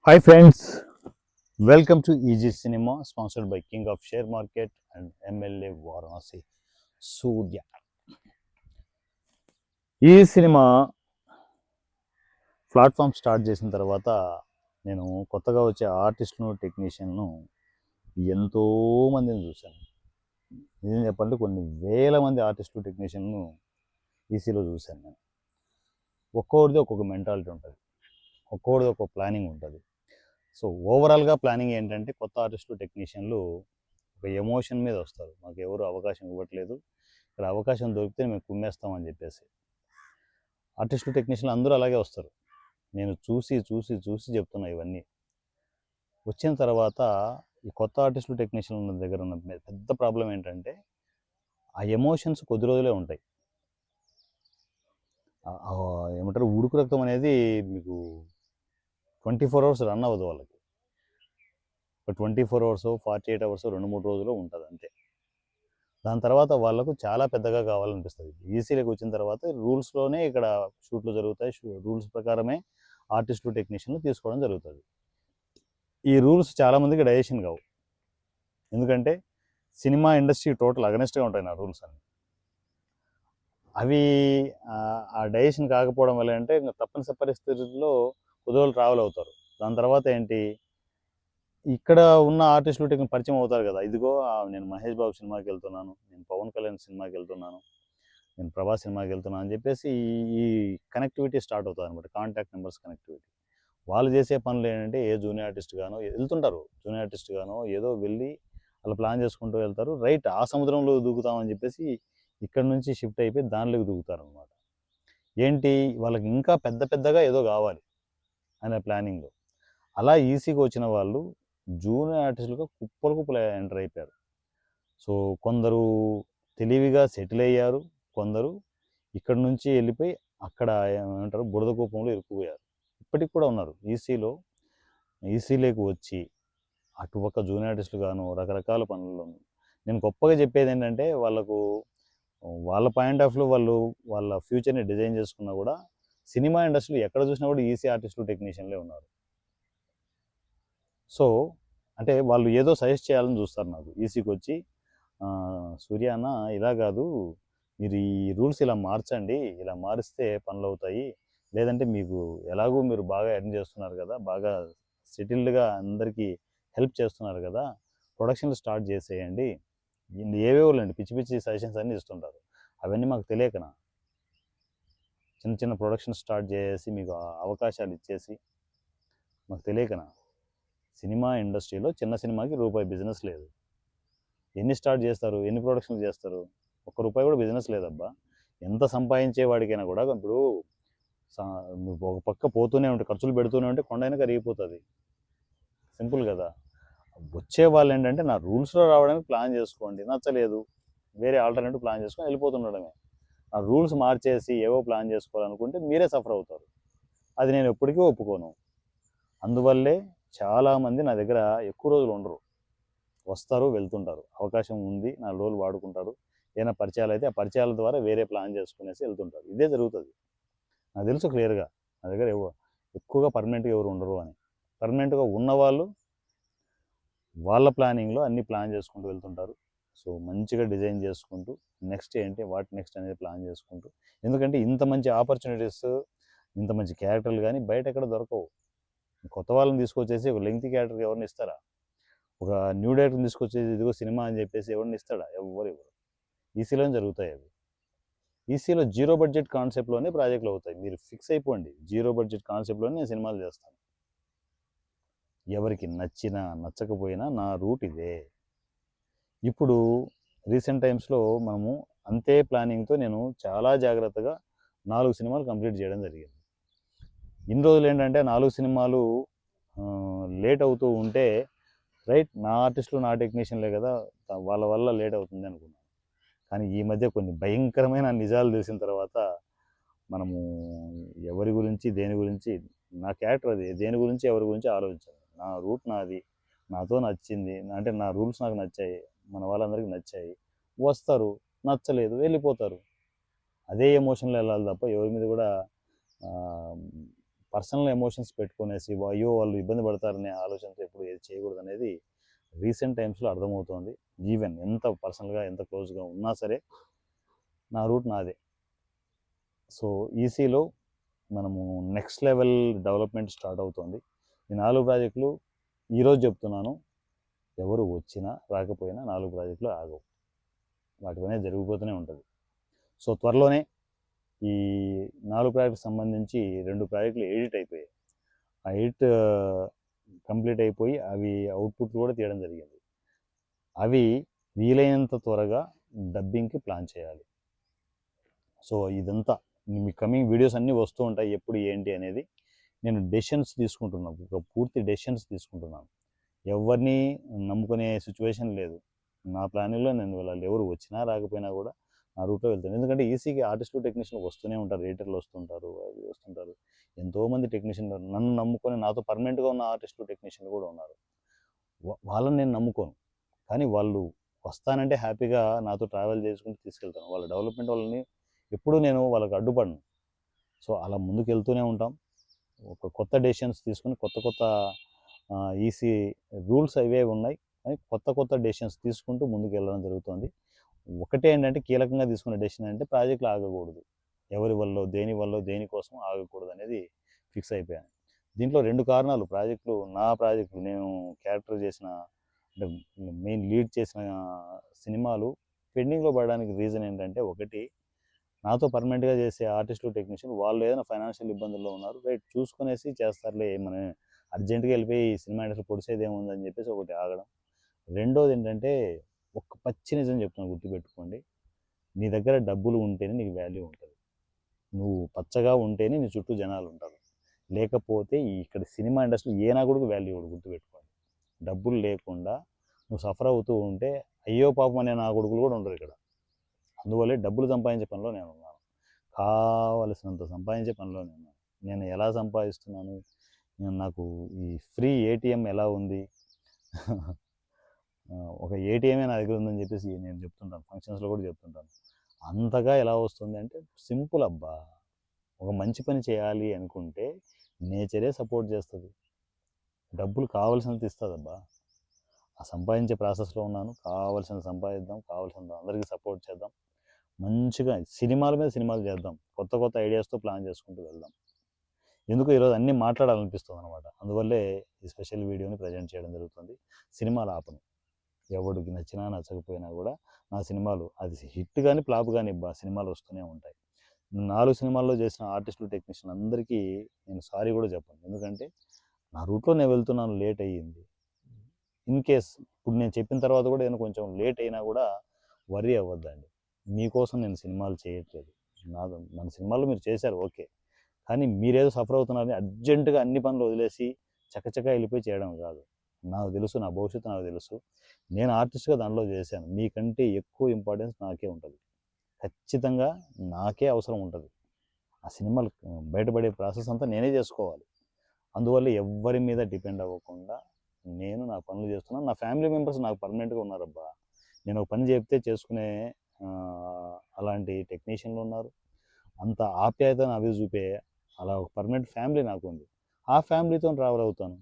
Hi friends, welcome to Easy Cinema, sponsored by King of Share Market and MLA Varanasi, Surya. ఈ cinema platform start చేసిన తర్వాత నేను కొత్తగా వచ్చే ఆర్టిస్టును టెక్నీషియన్ను ఎంతో మందిని చూశాను. నిజం చెప్పాలంటే కొన్ని వేల మంది ఆర్టిస్టులు టెక్నీషియన్ను ఈసీలో చూశాను నేను. ఒక్కొక్కరిది ఒక్కొక్క మెంటాలిటీ ఉంటుంది, ఒక్కొక్కరిది ఒక్కొక్క ప్లానింగ్ ఉంటుంది. సో ఓవరాల్గా ప్లానింగ్ ఏంటంటే కొత్త ఆర్టిస్టులు టెక్నీషియన్లు ఒక ఎమోషన్ మీద వస్తారు. మాకు ఎవరు అవకాశం ఇవ్వట్లేదు, ఇక్కడ అవకాశం దొరికితే మేము కుమ్మేస్తామని చెప్పేసి. ఆర్టిస్టులు టెక్నీషియన్లు అందరూ అలాగే వస్తారు. నేను చూసి చూసి చూసి చెప్తున్నా ఇవన్నీ. వచ్చిన తర్వాత ఈ కొత్త ఆర్టిస్టులు టెక్నీషియన్ల దగ్గర ఉన్న పెద్ద ప్రాబ్లం ఏంటంటే ఆ ఎమోషన్స్ కొద్ది రోజులే ఉంటాయి. ఏమంటారు, ఉడుకు రక్తం అనేది మీకు 24 అవర్స్ రన్ అవ్వదు వాళ్ళకి. ఒక 24 అవర్స్ 48 అవర్స్ 2-3 రోజులు ఉంటుంది అంతే. దాని తర్వాత వాళ్ళకు చాలా పెద్దగా కావాలనిపిస్తుంది. ఈసీలోకి వచ్చిన తర్వాత రూల్స్లోనే ఇక్కడ షూట్లు జరుగుతాయి, రూల్స్ ప్రకారమే ఆర్టిస్టులు టెక్నీషియన్లు తీసుకోవడం జరుగుతుంది. ఈ రూల్స్ చాలామందికి డైజెషన్ కావు, ఎందుకంటే సినిమా ఇండస్ట్రీ టోటల్ అగనెస్ట్గా ఉంటాయి నా రూల్స్ అన్ని. అవి ఆ డైజెషన్ కాకపోవడం వల్ల అంటే ఇంకా తప్పనిసరి పరిస్థితుల్లో కుదోలు ట్రావెల్ అవుతారు. దాని తర్వాత ఏంటి, ఇక్కడ ఉన్న ఆర్టిస్టులు టెక్నిక్ పరిచయం అవుతారు కదా. ఇదిగో నేను మహేష్ బాబు సినిమాకి వెళ్తున్నాను, నేను పవన్ కళ్యాణ్ సినిమాకి వెళ్తున్నాను, నేను ప్రభాస్ సినిమాకి వెళ్తున్నాను అని చెప్పేసి ఈ కనెక్టివిటీ స్టార్ట్ అవుతుంది అనమాట. Contact numbers connectivity. వాళ్ళు చేసే పనులు ఏంటంటే ఏ జూనియర్ ఆర్టిస్ట్ గానో వెళ్తుంటారు, జూనియర్ ఆర్టిస్ట్ గానో ఏదో వెళ్ళి వాళ్ళు ప్లాన్ చేసుకుంటూ వెళ్తారు. రైట్, ఆ సముద్రంలో దూకుతామని చెప్పేసి ఇక్కడ నుంచి షిఫ్ట్ అయిపోయి దానిలోకి దూకుతారు అనమాట. ఏంటి, వాళ్ళకి ఇంకా పెద్ద పెద్దగా ఏదో కావాలి అనే ప్లానింగ్లో. అలా ఈసీకి వచ్చిన వాళ్ళు జూనియర్ ఆర్టిస్టులుగా కుప్పలు కుప్పలు ఎంటర్ అయిపోయారు. సో కొందరు తెలివిగా సెటిల్ అయ్యారు, కొందరు ఇక్కడ నుంచి వెళ్ళిపోయి అక్కడ ఏమంటారు బురద కూపంలో ఇరుక్కుపోయారు. ఇప్పటికి కూడా ఉన్నారు ఈసీలోకి వచ్చి అటుపక్క జూనియర్ ఆర్టిస్టులు గాను రకరకాల పనుల్లో. నేను గొప్పగా చెప్పేది ఏంటంటే వాళ్ళకు వాళ్ళ పాయింట్ ఆఫ్ వ్యూ వాళ్ళు వాళ్ళ ఫ్యూచర్ని డిజైన్ చేసుకున్నా కూడా సినిమా ఇండస్ట్రీలో ఎక్కడ చూసినా కూడా ఈసీ ఆర్టిస్టులు టెక్నీషియన్లే ఉన్నారు. సో అంటే వాళ్ళు ఏదో సజెస్ట్ చేయాలని చూస్తారు నాకు. ఈసీకి వచ్చి సూర్య అన్న ఇలా కాదు, మీరు ఈ రూల్స్ ఇలా మార్చండి, ఇలా మారిస్తే పనులు అవుతాయి, లేదంటే మీకు ఎలాగో మీరు బాగా ఎర్న్ చేస్తున్నారు కదా, బాగా సెటిల్డ్గా అందరికీ హెల్ప్ చేస్తున్నారు కదా, ప్రొడక్షన్లు స్టార్ట్ చేసేయండి. ఏవేవోలేండి పిచ్చి పిచ్చి సజెషన్స్ అన్నీ ఇస్తుంటారు. అవన్నీ మాకు తెలియకనా చిన్న చిన్న ప్రొడక్షన్ స్టార్ట్ చేసి మీకు అవకాశాలు ఇచ్చేసి మాకు తెలియకనా. సినిమా ఇండస్ట్రీలో చిన్న సినిమాకి రూపాయి బిజినెస్ లేదు. ఎన్ని స్టార్ట్ చేస్తారు, ఎన్ని ప్రొడక్షన్లు చేస్తారు, ₹1 కూడా బిజినెస్ లేదబ్బా. ఎంత సంపాదించే వాడికైనా కూడా ఇప్పుడు ఒక పక్క పోతూనే ఉంటే ఖర్చులు పెడుతూనే ఉంటే కొండైనా కరిగిపోతుంది. సింపుల్ కదా. వచ్చే వాళ్ళు ఏంటంటే నా రూల్స్లో రావడానికి ప్లాన్ చేసుకోండి, నచ్చలేదు వేరే ఆల్టర్నేటివ్ ప్లాన్ చేసుకొని వెళ్ళిపోతుండడమే. ఆ రూల్స్ మార్చేసి ఏవో ప్లాన్ చేసుకోవాలనుకుంటే మీరే సఫర్ అవుతారు. అది నేను ఎప్పటికీ ఒప్పుకోను. అందువల్లే చాలామంది నా దగ్గర ఎక్కువ రోజులు ఉండరు, వస్తారు వెళ్తుంటారు. అవకాశం ఉంది 4 రోజులు వాడుకుంటారు, ఏదైనా పరిచయాలు అయితే ఆ పరిచయాల ద్వారా వేరే ప్లాన్ చేసుకునేసి వెళ్తుంటారు. ఇదే జరుగుతుంది నాకు తెలుసు క్లియర్గా. నా దగ్గర ఎక్కువగా పర్మనెంట్గా ఎవరు ఉండరు అని. పర్మనెంట్గా ఉన్నవాళ్ళు వాళ్ళ ప్లానింగ్లో అన్ని ప్లాన్ చేసుకుంటూ వెళ్తుంటారు. సో మంచిగా డిజైన్ చేసుకుంటూ నెక్స్ట్ ఏంటి వాట్ నెక్స్ట్ అనేది ప్లాన్ చేసుకుంటూ. ఎందుకంటే ఇంత మంచి ఆపర్చునిటీస్, ఇంత మంచి క్యారెక్టర్లు కానీ బయట ఎక్కడ దొరకవు. కొత్త వాళ్ళని తీసుకొచ్చేసి ఒక లెంగ్తీ క్యారెక్టర్కి ఎవరిని ఇస్తారా, ఒక న్యూ డైరెక్టర్ని తీసుకొచ్చేసి ఇదిగో సినిమా అని చెప్పేసి ఎవరిని ఇస్తాడా, ఎవరు. ఈసీలోనే జరుగుతాయి అవి. ఈసీలో జీరో బడ్జెట్ కాన్సెప్ట్లోనే ప్రాజెక్టులు అవుతాయి. మీరు ఫిక్స్ అయిపోండి, జీరో బడ్జెట్ కాన్సెప్ట్లోనే నేను సినిమాలు చేస్తాను. ఎవరికి నచ్చినా నచ్చకపోయినా నా రూట్ ఇదే. ఇప్పుడు రీసెంట్ టైమ్స్లో మనము అంతే ప్లానింగ్తో నేను చాలా జాగ్రత్తగా 4 సినిమాలు కంప్లీట్ చేయడం జరిగింది. ఇన్ని రోజులు ఏంటంటే 4 సినిమాలు లేట్ అవుతూ ఉంటే రైట్, నా ఆర్టిస్టులు నా టెక్నీషియన్లే కదా, వాళ్ళ వల్ల లేట్ అవుతుంది అనుకున్నాను. కానీ ఈ మధ్య కొన్ని భయంకరమైన నిజాలు తెలిసిన తర్వాత మనము ఎవరి గురించి దేని గురించి, నా క్యారెక్టర్ అది, దేని గురించి ఎవరి గురించి ఆలోచించాలి. నా రూట్ నాది, నాతో నచ్చింది అంటే నా రూల్స్ నాకు నచ్చాయి, మన వాళ్ళందరికీ నచ్చాయి, వస్తారు, నచ్చలేదు వెళ్ళిపోతారు. అదే ఎమోషన్లో వెళ్ళాలి తప్ప ఎవరి మీద కూడా పర్సనల్ ఎమోషన్స్ పెట్టుకునేసి అయ్యో వాళ్ళు ఇబ్బంది పడతారనే ఆలోచనతో ఎప్పుడు ఏది చేయకూడదు అనేది రీసెంట్ టైమ్స్లో అర్థమవుతోంది. ఈవెన్ ఎంత పర్సనల్గా ఎంత క్లోజ్గా ఉన్నా సరే నా రూట్ నాదే. సో ఈసీలో మనము నెక్స్ట్ లెవెల్ డెవలప్మెంట్ స్టార్ట్ అవుతుంది. ఈ 4 ప్రాజెక్టులు ఈరోజు చెప్తున్నాను, ఎవరు వచ్చినా రాకపోయినా 4 ప్రాజెక్టులు ఆగవు, వాటి పైన జరిగిపోతూనే ఉంటుంది. సో త్వరలోనే ఈ 4 ప్రాజెక్టులకు సంబంధించి 2 ప్రాజెక్టులు ఎడిట్ అయిపోయాయి. ఆ ఎడిట్ కంప్లీట్ అయిపోయి అవి అవుట్పుట్ కూడా తీయడం జరిగింది. అవి వీలైనంత త్వరగా డబ్బింగ్కి ప్లాన్ చేయాలి. సో ఇదంతా మీ కమింగ్ వీడియోస్ అన్నీ వస్తూ ఉంటాయి, ఎప్పుడు ఏంటి అనేది. నేను డెసిషన్స్ తీసుకుంటున్నాను, ఒక పూర్తి డెసిషన్స్ తీసుకుంటున్నాను. ఎవరిని నమ్ముకునే సిచ్యువేషన్ లేదు. నా ప్లానింగ్లో నేను వెళ్ళాలి, ఎవరు వచ్చినా రాకపోయినా కూడా నా రూట్లో వెళ్తాను. ఎందుకంటే ఈసీకి ఆర్టిస్టులు టెక్నీషియన్లు వస్తూనే ఉంటారు, ఎడిటర్లు వస్తుంటారు, అవి వస్తుంటారు. ఎంతోమంది టెక్నీషియన్లు నన్ను నమ్ముకొని నాతో పర్మనెంట్గా ఉన్న ఆర్టిస్టులు టెక్నీషియన్లు కూడా ఉన్నారు. వాళ్ళని నేను నమ్ముకోను, కానీ వాళ్ళు వస్తానంటే హ్యాపీగా నాతో ట్రావెల్ చేసుకుంటూ తీసుకెళ్తాను. వాళ్ళ డెవలప్మెంట్ వాళ్ళని ఎప్పుడూ నేను వాళ్ళకి అడ్డుపడను. సో అలా ముందుకు వెళ్తూనే ఉంటాం. ఒక కొత్త డెసిషన్స్ తీసుకుని కొత్త కొత్త ఈసీ రూల్స్ అవే ఉన్నాయి, కానీ కొత్త కొత్త డెసిషన్స్ తీసుకుంటూ ముందుకు వెళ్ళడం జరుగుతుంది. ఒకటే ఏంటంటే కీలకంగా తీసుకున్న డెసిషన్ అంటే ప్రాజెక్టులు ఆగకూడదు, ఎవరి వల్ల దేని వల్ల దేనికోసం ఆగకూడదు అనేది ఫిక్స్ అయిపోయాను. దీంట్లో 2 కారణాలు. నా ప్రాజెక్టులు నేను క్యారెక్టర్ చేసిన అంటే మెయిన్ లీడ్ చేసిన సినిమాలు పెండింగ్లో పడడానికి రీజన్ ఏంటంటే, ఒకటి నాతో పర్మనెంట్గా చేసే ఆర్టిస్టులు టెక్నీషియన్ వాళ్ళు ఏదైనా ఫైనాన్షియల్ ఇబ్బందుల్లో ఉన్నారు, రైట్ చూసుకునేసి చేస్తారులే, మన అర్జెంటుగా వెళ్ళిపోయి సినిమా ఇండస్ట్రీ పొడిసేది ఏముందని చెప్పేసి ఒకటి ఆగడం. రెండోది ఏంటంటే, ఒక పచ్చి నిజం చెప్తున్నాను, గుర్తుపెట్టుకోండి, నీ దగ్గర డబ్బులు ఉంటేనే నీకు వాల్యూ ఉంటుంది, నువ్వు పచ్చగా ఉంటేనే నీ చుట్టూ జనాలు ఉంటారు, లేకపోతే ఇక్కడ సినిమా ఇండస్ట్రీ ఏ నా కూడా వాల్యూ ఇవ్వడు, గుర్తుపెట్టుకోండి. డబ్బులు లేకుండా నువ్వు సఫర్ అవుతూ ఉంటే అయ్యో పాపం అనే నా కొడుకులు కూడా ఉండరు ఇక్కడ. అందువల్లే డబ్బులు సంపాదించే పనిలో నేను ఉన్నాను, కావలసినంత సంపాదించే పనిలో నేను ఉన్నాను. నేను ఎలా సంపాదిస్తున్నాను, నాకు ఈ ఫ్రీ ఏటీఎం ఎలా ఉంది, ఒక ఏటీఎమే నా దగ్గర ఉందని చెప్పేసి నేను చెప్తుంటాను, ఫంక్షన్స్లో కూడా చెప్తుంటాను. అంతగా ఎలా వస్తుంది అంటే సింపుల్ అబ్బా, ఒక మంచి పని చేయాలి అనుకుంటే నేచరే సపోర్ట్ చేస్తుంది, డబ్బులు కావాల్సినంత ఇస్తుంది అబ్బా. ఆ సంపాదించే ప్రాసెస్లో ఉన్నాను, కావాల్సినంత సంపాదిద్దాం, కావాల్సినంత అందరికీ సపోర్ట్ చేద్దాం, మంచిగా సినిమాల మీద సినిమాలు చేద్దాం, కొత్త కొత్త ఐడియాస్తో ప్లాన్ చేసుకుంటూ వెళ్దాం. ఎందుకు ఈరోజు అన్నీ మాట్లాడాలనిపిస్తుంది అనమాట. అందువల్లే ఈ స్పెషల్ వీడియోని ప్రజెంట్ చేయడం జరుగుతుంది. సినిమాలు ఆపను, ఎవడికి నచ్చినా నచ్చకపోయినా కూడా నా సినిమాలు, అది హిట్ కానీ ఫ్లాప్ కానీ సినిమాలు వస్తూనే ఉంటాయి. 4 సినిమాల్లో చేసిన ఆర్టిస్టులు టెక్నీషియన్ అందరికీ నేను సారీ కూడా చెప్పను, ఎందుకంటే నా రూట్లో నేను వెళ్తున్నాను, లేట్ అయ్యింది. ఇన్ కేస్ ఇప్పుడు నేను చెప్పిన తర్వాత కూడా నేను కొంచెం లేట్ అయినా కూడా వర్రీ అవ్వద్దండి, మీకోసం నేను సినిమాలు చేయట్లేదు. మన సినిమాల్లో మీరు చేశారు ఓకే, కానీ మీరేదో సఫర్ అవుతున్నారని అర్జెంటుగా అన్ని పనులు వదిలేసి చకచకా వెళ్ళిపోయి చేయడం కాదు. నాకు తెలుసు, నా భవిష్యత్తు నాకు తెలుసు, నేను ఆర్టిస్ట్గా దానిలో చేశాను, మీకంటే ఎక్కువ ఇంపార్టెన్స్ నాకే ఉంటుంది, ఖచ్చితంగా నాకే అవసరం ఉంటుంది. ఆ సినిమాలు బయటపడే ప్రాసెస్ అంతా నేనే చేసుకోవాలి. అందువల్ల ఎవ్వరి మీద డిపెండ్ అవ్వకుండా నేను నా పనులు చేస్తున్నాను. నా ఫ్యామిలీ మెంబర్స్ నాకు పర్మనెంట్గా ఉన్నారబ్బా, నేను ఒక పని చెప్తే చేసుకునే అలాంటి టెక్నీషియన్లు ఉన్నారు, అంత ఆప్యాయత అవి చూపే అలా ఒక పర్మనెంట్ ఫ్యామిలీ నాకు ఉంది. ఆ ఫ్యామిలీతో ట్రావెల్ అవుతాను,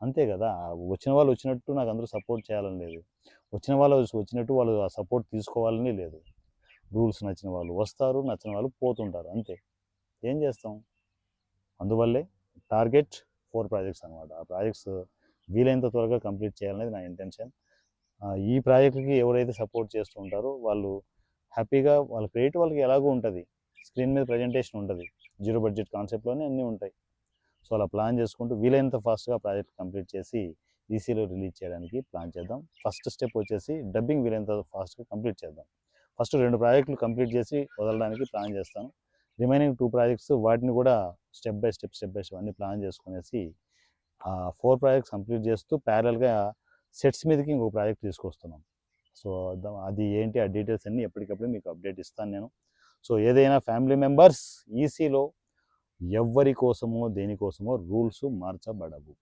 అంతే కదా. వచ్చిన వాళ్ళు వచ్చినట్టు నాకు అందరూ సపోర్ట్ చేయాలని లేదు, వచ్చిన వాళ్ళు వచ్చినట్టు వాళ్ళు ఆ సపోర్ట్ తీసుకోవాలని లేదు. రూల్స్ నచ్చిన వాళ్ళు వస్తారు, నచ్చిన వాళ్ళు పోతుంటారు, అంతే. ఏం చేస్తాం. అందువల్లే టార్గెట్ 4 ప్రాజెక్ట్స్ అనమాట. ఆ ప్రాజెక్ట్స్ వీలైనంత త్వరగా కంప్లీట్ చేయాలనేది నా ఇంటెన్షన్. ఈ ప్రాజెక్టుకి ఎవరైతే సపోర్ట్ చేస్తూ ఉంటారో వాళ్ళు హ్యాపీగా, వాళ్ళ క్రెడిట్ వాళ్ళకి ఎలాగో ఉంటుంది, స్క్రీన్ మీద ప్రజెంటేషన్ ఉంటుంది, 0 బడ్జెట్ కాన్సెప్ట్లోనే అన్నీ ఉంటాయి. సో అలా ప్లాన్ చేసుకుంటూ వీలైనంత ఫాస్ట్గా ప్రాజెక్ట్ కంప్లీట్ చేసి ఈసీలో రిలీజ్ చేయడానికి ప్లాన్ చేద్దాం. ఫస్ట్ స్టెప్ వచ్చేసి డబ్బింగ్ వీలైనంత ఫాస్ట్గా కంప్లీట్ చేద్దాం. ఫస్ట్ 2 ప్రాజెక్టులు కంప్లీట్ చేసి వదలడానికి ప్లాన్ చేస్తాను. రిమైనింగ్ 2 ప్రాజెక్ట్స్ వాటిని కూడా స్టెప్ బై స్టెప్ అన్ని ప్లాన్ చేసుకునేసి 4 ప్రాజెక్ట్స్ కంప్లీట్ చేస్తూ ప్యారల్గా సెట్స్ మీదకి ఇంకో ప్రాజెక్ట్ తీసుకొస్తున్నాం. సో అది ఏంటి, ఆ డీటెయిల్స్ అన్నీ ఎప్పటికప్పుడు మీకు అప్డేట్ ఇస్తాను నేను. సో ఏదైనా ఫ్యామిలీ మెంబర్స్, ఈసీలో ఎవ్వరి కోసమో దేనికోసమో రూల్స్ మార్చబడవు.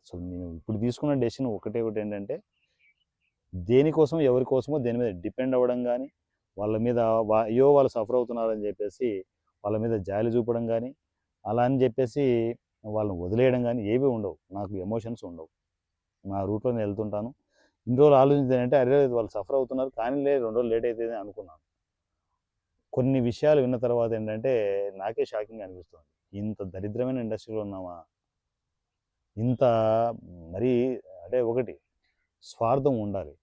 సో నేను ఇప్పుడు తీసుకున్న డెసిషన్ ఒకటి ఏంటంటే, దేనికోసం ఎవరి కోసమో దేని మీద డిపెండ్ అవ్వడం కానీ, వాళ్ళ మీద అయ్యో వాళ్ళు సఫర్ అవుతున్నారని చెప్పేసి వాళ్ళ మీద జాలి చూపడం కానీ, అలా అని చెప్పేసి వాళ్ళని వదిలేయడం కానీ ఏవి ఉండవు. నాకు ఎమోషన్స్ ఉండవు. నా రూట్‌లో నేను వెళ్తుంటాను. ఇన్ని రోజులు ఆలోచించానంటే అరే! వాళ్ళు సఫర్ అవుతున్నారు కానీలే 2 రోజులు లేట్ అయితది అనుకున్నాను. కొన్ని విషయాలు విన్న తర్వాత ఏంటంటే నాకే షాకింగ్‌గా అనిపిస్తుంది. ఇంత దరిద్రమైన ఇండస్ట్రీలో ఉన్నామా? ఇంత మరీ అంటే ఒకటి స్వార్థం ఉండాలి.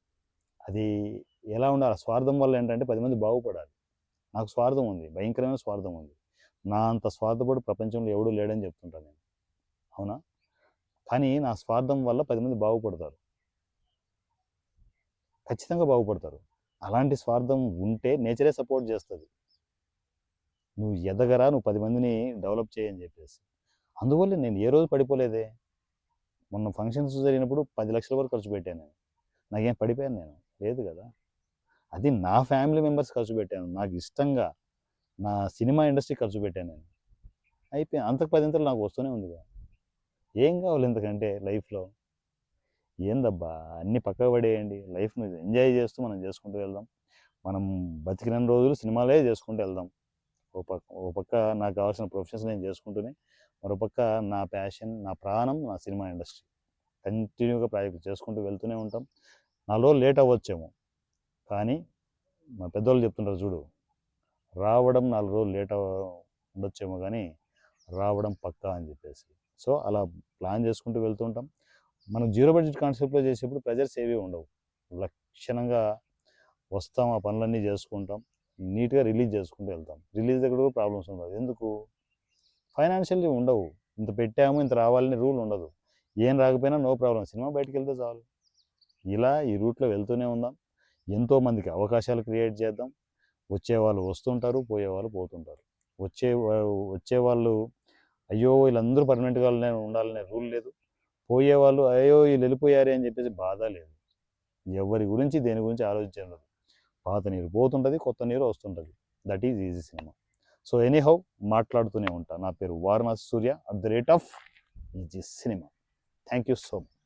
అది ఎలా ఉండాలి? ఆ స్వార్థం వల్ల ఏంటంటే 10 మంది బాగుపడాలి. నాకు స్వార్థం ఉంది. భయంకరమైన స్వార్థం ఉంది. నా అంత స్వార్థపరుడు ప్రపంచంలో ఎవడు లేడని చెప్తుంటాను నేను. అవునా? కానీ నా స్వార్థం వల్ల 10 మంది బాగుపడతారు. ఖచ్చితంగా బాగుపడతారు. అలాంటి స్వార్థం ఉంటే నేచరే సపోర్ట్ చేస్తది. నువ్వు ఎదగరా, నువ్వు 10 మందిని డెవలప్ చెయ్యి అని చెప్పేసి. అందువల్ల నేను ఏ రోజు పడిపోలేదే. మొన్న ఫంక్షన్స్ జరిగినప్పుడు 10,00,000 వరకు ఖర్చు పెట్టాను నేను. నాకేం పడిపోయాను నేను? లేదు కదా! అది నా ఫ్యామిలీ మెంబర్స్ ఖర్చు పెట్టాను. నాకు ఇష్టంగా నా సినిమా ఇండస్ట్రీకి ఖర్చు పెట్టాను నేను. అయిపోయింది. అంతకు పదింతలు నాకు వస్తూనే ఉందిగా. ఏం కావాలి ఇంతకంటే లైఫ్‌లో? ఏందబ్బా! అన్నీ పక్కకు పడేయండి. లైఫ్‌ని ఎంజాయ్ చేస్తూ మనం చేసుకుంటూ వెళ్దాం. మనం బతికినన్ని రోజులు సినిమాలే చేసుకుంటూ వెళ్దాం. ఓ పక్క నాకు కావాల్సిన ప్రొఫెషన్స్ నేను చేసుకుంటూనే, మరోపక్క నా ప్యాషన్, నా ప్రాణం నా సినిమా ఇండస్ట్రీ. కంటిన్యూగా ప్రాజెక్ట్ చేసుకుంటూ వెళ్తూనే ఉంటాం. 4 రోజులు లేట్ అవ్వచ్చేమో, కానీ మా పెద్దోళ్ళు చెప్తుంటారు చూడు, రావడం 4 రోజులు ఉండొచ్చేమో కానీ రావడం పక్కా అని చెప్పేసి. సో అలా ప్లాన్ చేసుకుంటూ వెళ్తూ ఉంటాం. మనం జీరో బడ్జెట్ కాన్సెప్ట్‌లో చేసేప్పుడు ప్రెజర్స్ ఏవి ఉండవు. లక్షణంగా వస్తాం, ఆ పనులన్నీ చేసుకుంటాం. నీట్‌గా రిలీజ్ చేసుకుంటూ వెళ్తాం. రిలీజ్ దగ్గర కూడా ప్రాబ్లమ్స్ ఉండవు. ఎందుకు? ఫైనాన్షియల్లీ ఉండవు. ఇంత పెట్టాము, ఇంత రావాలని రూల్ ఉండదు. ఏం రాకపోయినా నో ప్రాబ్లమ్. సినిమా బయటికెళ్తే చాలు. ఇలా ఈ రూట్‌లో వెళ్తూనే ఉందాం. ఎంతోమందికి అవకాశాలు క్రియేట్ చేద్దాం. వచ్చేవాళ్ళు వస్తుంటారు, పోయేవాళ్ళు పోతుంటారు. వచ్చేవాళ్ళు అయ్యో! వీళ్ళందరూ పర్మనెంట్‌గానే ఉండాలనే రూల్ లేదు. పోయేవాళ్ళు అయ్యో! వీళ్ళు వెళ్ళిపోయారే అని చెప్పేసి బాధ లేదు. ఎవరి గురించి దేని గురించి ఆలోచించరు. పాత నీరు పోతుంటది, కొత్త నీరు వస్తుంటది. That is easy cinema. So anyhow మాట్లాడుతూనే ఉంటా. నా పేరు Varanasi Surya @ easy cinema. Thank you so much.